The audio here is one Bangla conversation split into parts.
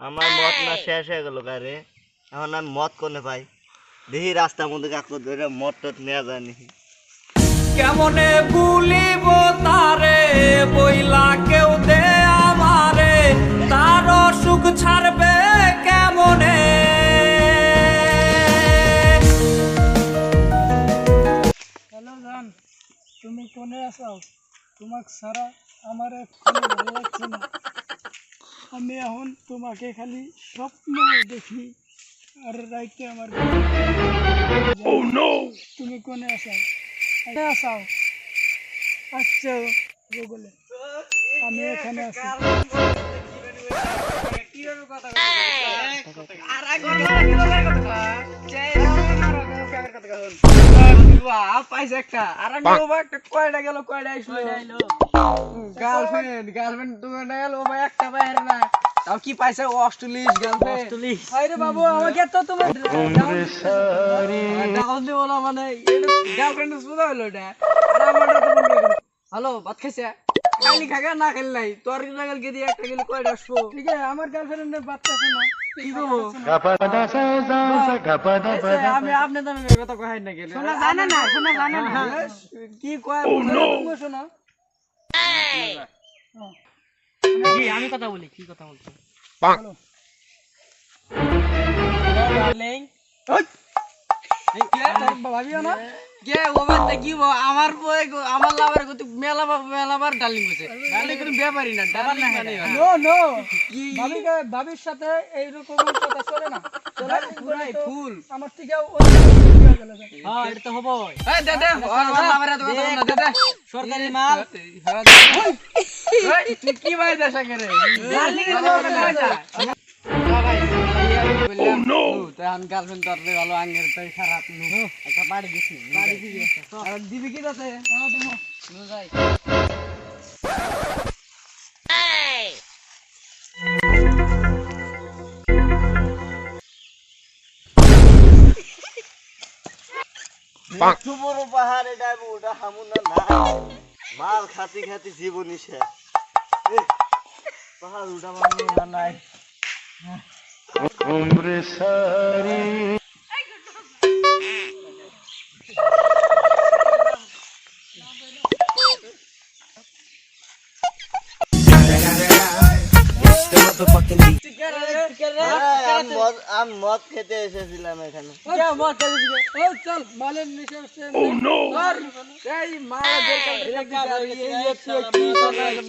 আমার মদ না শেষ হয়ে গেল গারে, এখন আমি মদ কোনে পাই? দেখি রাস্তার মধ্যে কাকু ধরে মদ টদ নেওয়া যায়নি। কেমনে ভুলিব তারে বইলা কেউ দে আমারে, তার সুখ ছাড়বে কেমনে। হ্যালো জান, তুমি কোনে আছো? তোমাকে ছাড়া আমার এক্ষুনি ভালো লাগছে না। আমি এখন তোমাকে খালি স্বপ্ন দেখি আর রাইতে আমার তুমি কোনে আসাও? আসাও আচ্ছা গুগলে আমি এখানে আছি। কি পাইছে? অস্ট্রেলিশ গার্লফ্রেন্ড। আরে বাবু আমাকে তো তোমার মানে গার্লফ্রেন্ড বুঝা হলো এটা। হ্যালো, ভাত খাইছে? খাইলি খাগা না খাইলি নাই? তোর লাগালকে দিয়ে একটা গেলে কয়টা আসবো? ঠিক আছে আমার গার্লফ্রেন্ডের বাচ্চা আছে না? কি করবো? আমি আপনি তো আমি কথা কই না কেন? শোনা জানে না, শোনা জানে না। কি কয়? তুমি শোনো। আমি কথা বলি, কি কথা বলছো? বলো। ডার্লিং, ভাবিও না কে ওভার কি আমার বই আমার লাভার কত মেলাবার ডার্লিং কইছে। ডার্লিং কোনো ব্যাপারই না, ডার্লিং মানে নো নো কি ভাবির সাথে এইরকম কথা চলে না। চলে পুরাই ফুল। আমার থেকে হয়ে গেল। হ্যাঁ এটা তো হবই। এই দে দে আর লাভার এত কথা বল না, দে দে সরকারি মাল। এই তুই কি ভাই দেশা করে? ডার্লিং এর লোক না যা। ভাই ও নো তান গার্লফ্রেন্ড তোর ভালো আঙ্গের তাই খারাপ নো একটা বাড়ি দিছি আর দিবি কি আছে? হ্যাঁ তুমি নো যাই। এত বড় পাহাড়, এটা আমি ওটা হামু না। মাল খাতি খাতি জীবনই শেষ। পাহাড় উঠা মানে নাই। আমি মদ খেতে এসেছিলাম এখানে। চল মালের নিচে এই মাল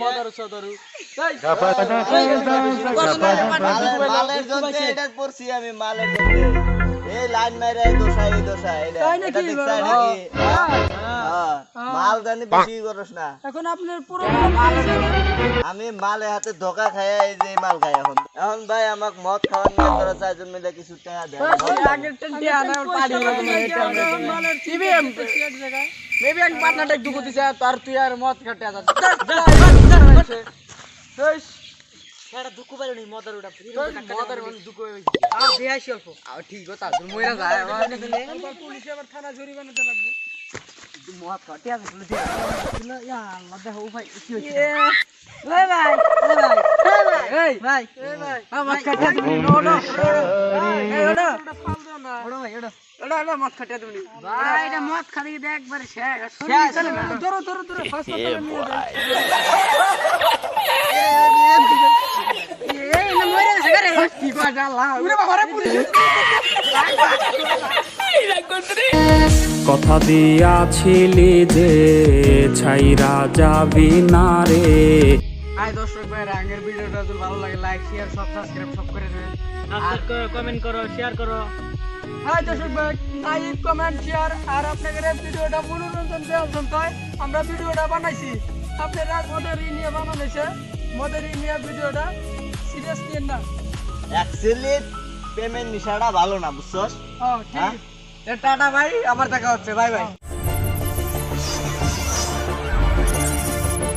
মদার সদরু মালের জন্য এটা করছি আমি, মালের জন্য এই লাইন মাইরা এই দোষা এটা এটা দেখছাই নাকি? মাল জানি বেশি করস না। এখন আপনার পুরো আমি মালের হাতে ধোকা খাই, এই যে মাল খাই এখন। এখন ভাই আমাকে মদ খাওয়ার নিয়ে তোরা চারজন মিলে কিছু টাকা দেয়। আগের টেন্টি আনার পাড়ি মেবি এক পার্টনারটা দুঃখ দিছে তার তুই আর মদ খাটে আছিস সেটা দুঃখ পাইলো নি মদার ওটা মদার দুঃখ হয়েছে আর দেয়াই অল্প ঠিক কথা তোর মইরা যায় পুলিশে আবার থানা জরিমানা দিতে লাগবে। মদ খাটে আছে বলে দে ইয়া আল্লাহ দেখো ভাই কি হইছে এই ভাই মদ খাটে তুমি ওড়ো এই ওড়ো ফাল দাও না। ওড়ো ভাই ওড়ো ওড়ো মদ খাটে তুমি ভাই এটা মদ খালি দে একবারে শেষ। ধরো হাসপাতালে নিয়ে যাও। এই না মরে গেছে রে। কি কথা আল্লাহ ওরে বাবা রে পুলিশ। কথা দিয়াছিলি যে ছাইরা যাবি না রে। আই দর্শক ভাই আগের ভিডিওটা যদি ভালো লাগে লাইক শেয়ার সব সাবস্ক্রাইব সব করে দেবেন আর কমেন্ট করো শেয়ার করো। হ্যাঁ দর্শক ভাই লাইক কমেন্ট শেয়ার আর আপনাদের ভিডিওটা মনোরঞ্জন দেওয়ার জন্য আমরা ভিডিওটা বানাইছি। আপনারা মদের নিয়ে বানাইছে, মদের নিয়ে ভিডিওটা সিরিয়াস নিয়েন না। অ্যাকচুয়ালি পেমেন্ট নিশাটা ভালো না, বুঝছস? হ্যাঁ ঠিক। টাটা ভাই আবার দেখা হচ্ছে বাই বাই।